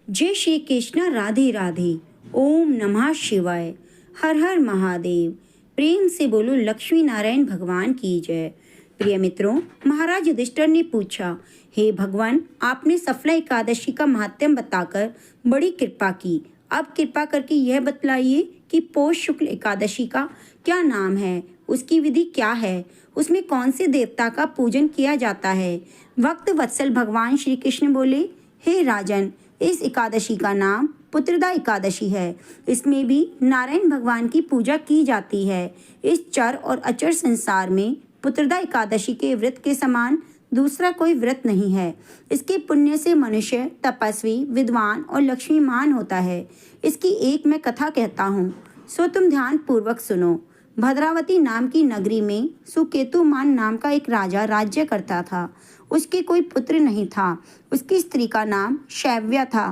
जय श्री कृष्ण, राधे राधे। ओम नमः शिवाय। हर हर महादेव। प्रेम से बोलो लक्ष्मी नारायण भगवान की जय। प्रिय मित्रों, महाराज युधिष्ठिर ने पूछा, हे भगवान, आपने सफला एकादशी का महात्म्य बताकर बड़ी कृपा की। अब कृपा करके यह बतलाइए कि पौष शुक्ल एकादशी का क्या नाम है, उसकी विधि क्या है, उसमें कौन से देवता का पूजन किया जाता है। भक्त वत्सल भगवान श्री कृष्ण बोले, हे राजन, इस एकादशी का नाम पुत्रदा एकादशी है। इसमें भी नारायण भगवान की पूजा की जाती है। इस चर और अचर संसार में पुत्रदा एकादशी के व्रत के समान दूसरा कोई व्रत नहीं है। इसके पुण्य से मनुष्य तपस्वी, विद्वान और लक्ष्मीमान होता है। इसकी एक मैं कथा कहता हूँ, सो तुम ध्यान पूर्वक सुनो। भद्रावती नाम की नगरी में सुकेतुमान नाम का एक राजा राज्य करता था। उसके कोई पुत्र नहीं था। उसकी स्त्री का नाम शैव्या था।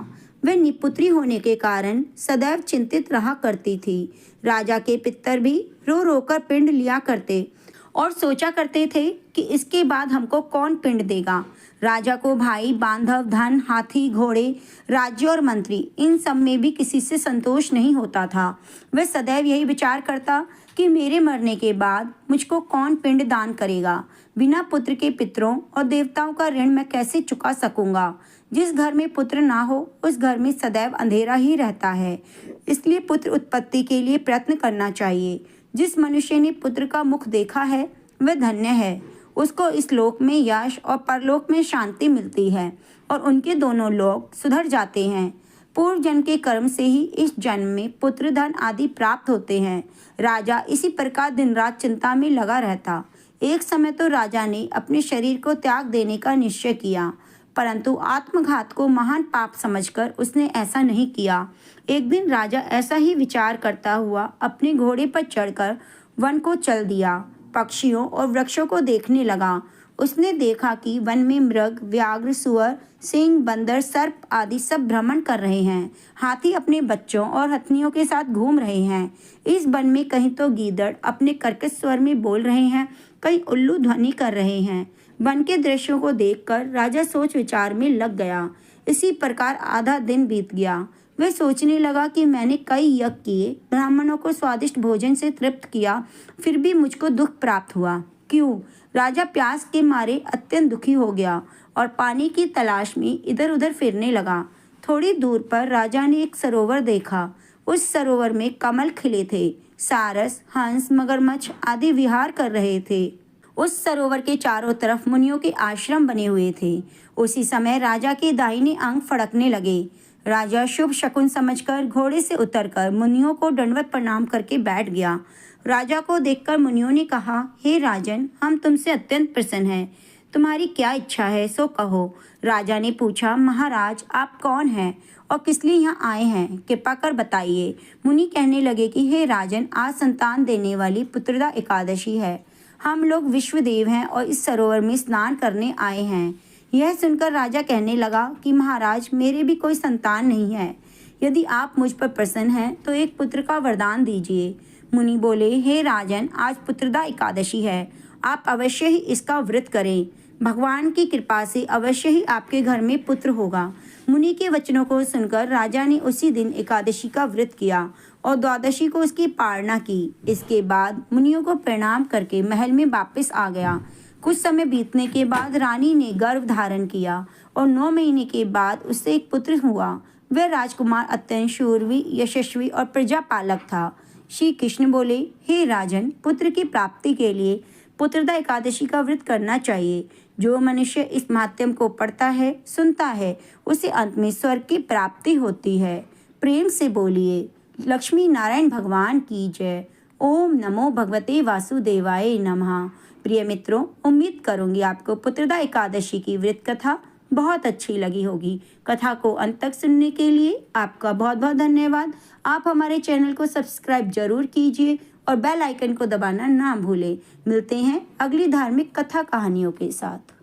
वह निपुत्री होने के कारण सदैव चिंतित रहा करती थी। राजा के पितर भी रो रो कर पिंड लिया करते और सोचा करते थे कि इसके बाद हमको कौन पिंड देगा। राजा को भाई, बांधव, धन, हाथी, घोड़े, राज्य और मंत्री, इन सब में भी किसी से संतोष नहीं होता था। वह सदैव यही विचार करता कि मेरे मरने के बाद मुझको कौन पिंड दान करेगा। बिना पुत्र के पितरों और देवताओं का ऋण मैं कैसे चुका सकूंगा। जिस घर में पुत्र ना हो उस घर में सदैव अंधेरा ही रहता है। इसलिए पुत्र उत्पत्ति के लिए प्रयत्न करना चाहिए। जिस मनुष्य ने पुत्र का मुख देखा है वह धन्य है। उसको इस लोक में यश और परलोक में शांति मिलती है और उनके दोनों लोक सुधर जाते हैं। पूर्व जन्म के कर्म से ही इस जन्म में पुत्र, धन आदि प्राप्त होते हैं। राजा इसी प्रकार दिन रात चिंता में लगा रहता। एक समय तो राजा ने अपने शरीर को त्याग देने का निश्चय किया, परंतु आत्मघात को महान पाप समझकर उसने ऐसा नहीं किया। एक दिन राजा ऐसा ही विचार करता हुआ अपने घोड़े पर चढ़कर वन को चल दिया। पक्षियों और वृक्षों को देखने लगा। उसने देखा कि वन में मृग, व्याघ्र, सुअर, सिंह, बंदर, सर्प आदि सब भ्रमण कर रहे हैं। हाथी अपने बच्चों और हथनियों के साथ घूम रहे हैं। इस वन में कहीं तो गीदड़ अपने कर्कश स्वर में बोल रहे हैं, कहीं उल्लू ध्वनि कर रहे हैं। वन के दृश्यों को देखकर राजा सोच विचार में लग गया। इसी प्रकार आधा दिन बीत गया। वह सोचने लगा कि मैंने कई यज्ञ किए, ब्राह्मणों को स्वादिष्ट भोजन से तृप्त किया, फिर भी मुझको दुख प्राप्त हुआ। क्यों? राजा प्यास के मारे अत्यंत दुखी हो गया और पानी की तलाश में इधर उधर फिरने लगा। थोड़ी दूर पर राजा ने एक सरोवर देखा। उस सरोवर में कमल खिले थे। सारस, हंस, मगरमच्छ आदि विहार कर रहे थे। उस सरोवर के चारों तरफ मुनियों के आश्रम बने हुए थे। उसी समय राजा के दाहिने अंग फड़कने लगे। राजा शुभ शकुन समझकर घोड़े से उतरकर मुनियों को दंडवत प्रणाम करके बैठ गया। राजा को देखकर मुनियों ने कहा, हे राजन, हम तुमसे अत्यंत प्रसन्न हैं। तुम्हारी क्या इच्छा है सो कहो। राजा ने पूछा, महाराज, आप कौन हैं और किस लिए यहाँ आए हैं, कृपा कर बताइए। मुनि कहने लगे कि हे राजन, आज संतान देने वाली पुत्रदा एकादशी है। हम लोग विश्वदेव हैं और इस सरोवर में स्नान करने आए हैं। यह सुनकर राजा कहने लगा कि महाराज, मेरे भी कोई संतान नहीं है। यदि आप मुझ पर प्रसन्न हैं तो एक पुत्र का वरदान दीजिए। मुनि बोले, हे राजन, आज पुत्रदा एकादशी है। आप अवश्य ही इसका व्रत करें। भगवान की कृपा से अवश्य ही आपके घर में पुत्र होगा। मुनि के वचनों को सुनकर राजा ने उसी दिन एकादशी का व्रत किया और द्वादशी को उसकी पालना की। इसके बाद मुनियों को प्रणाम करके महल में वापस आ गया। कुछ समय बीतने के बाद रानी ने गर्भ धारण किया और 9 महीने के बाद उससे एक पुत्र हुआ। वह राजकुमार अत्यंत शूरवीर, यशस्वी और प्रजापालक था। श्री कृष्ण बोले, हे राजन, पुत्र की प्राप्ति के लिए पुत्रदा एकादशी का व्रत करना चाहिए। जो मनुष्य इस महात्म्य को पढ़ता है, सुनता है, उसे अंत में स्वर्ग की प्राप्ति होती है। प्रेम से बोलिए लक्ष्मी नारायण भगवान की जय। ओम नमो भगवते वासुदेवाय नमः। प्रिय मित्रों, उम्मीद करूंगी आपको पुत्रदा एकादशी की व्रत कथा बहुत अच्छी लगी होगी। कथा को अंत तक सुनने के लिए आपका बहुत बहुत धन्यवाद। आप हमारे चैनल को सब्सक्राइब जरूर कीजिए और बेल आइकन को दबाना ना भूलें। मिलते हैं अगली धार्मिक कथा कहानियों के साथ।